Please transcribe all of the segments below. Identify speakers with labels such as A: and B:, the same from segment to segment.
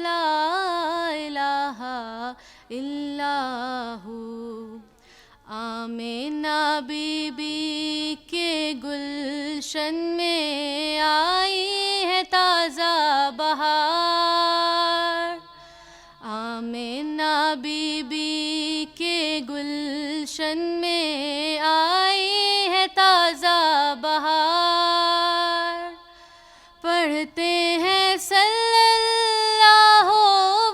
A: لا الہ الا ہو۔ آمینہ be be کے گلشن میں آئی ہے تازہ بہار، آمینہ بی بی کے گلشن میں آئی ہے تازہ بہار۔ پڑھتے ہیں صلی اللہ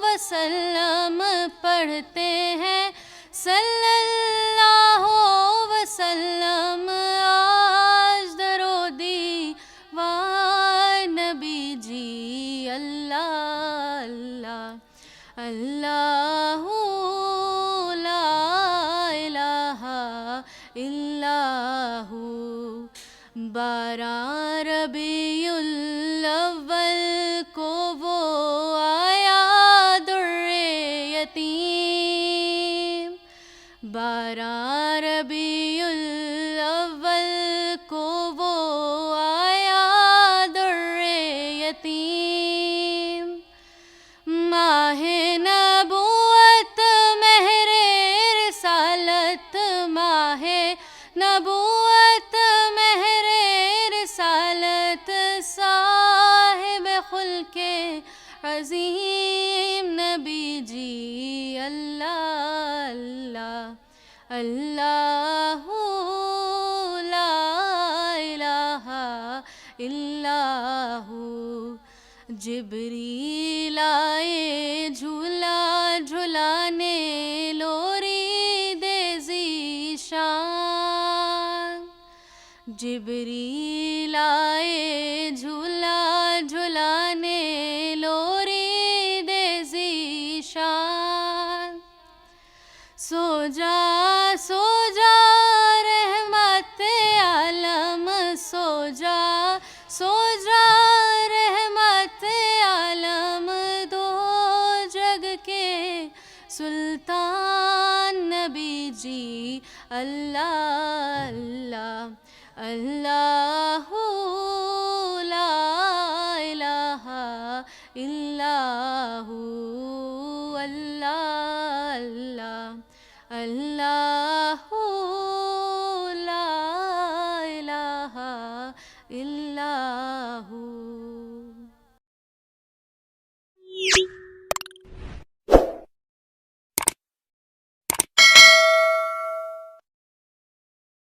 A: وسلم، پڑھتے ہیں صلی اللہ وسلم، آج درود دیوار نبی جی۔ اللہ اللہ اللہ لا الہ الا ہو۔ 12 ربیع الاول کو وہ آیا در یتیم، 12 ربیع الاول کو وہ آیا در یتیم۔ ماہ نبوت مہر رسالت، ماہ نبوت مہر رسالت، صاحب خلق عظیم نبی جی۔ اللہ اللہ اللہ لا الہ الا ہو۔ جبریل آئے جھولا جھلانے، لوری دے ذیشان، جبریل آئے جھولا جھلانے، لوری دے ذیشان۔ سو جا سو جا رحمت عالم، سو جا سو جا رحمت عالم، دو جگ کے سلطان نبی جی۔ اللہ اللہ اللہ لا الہ الا ہو۔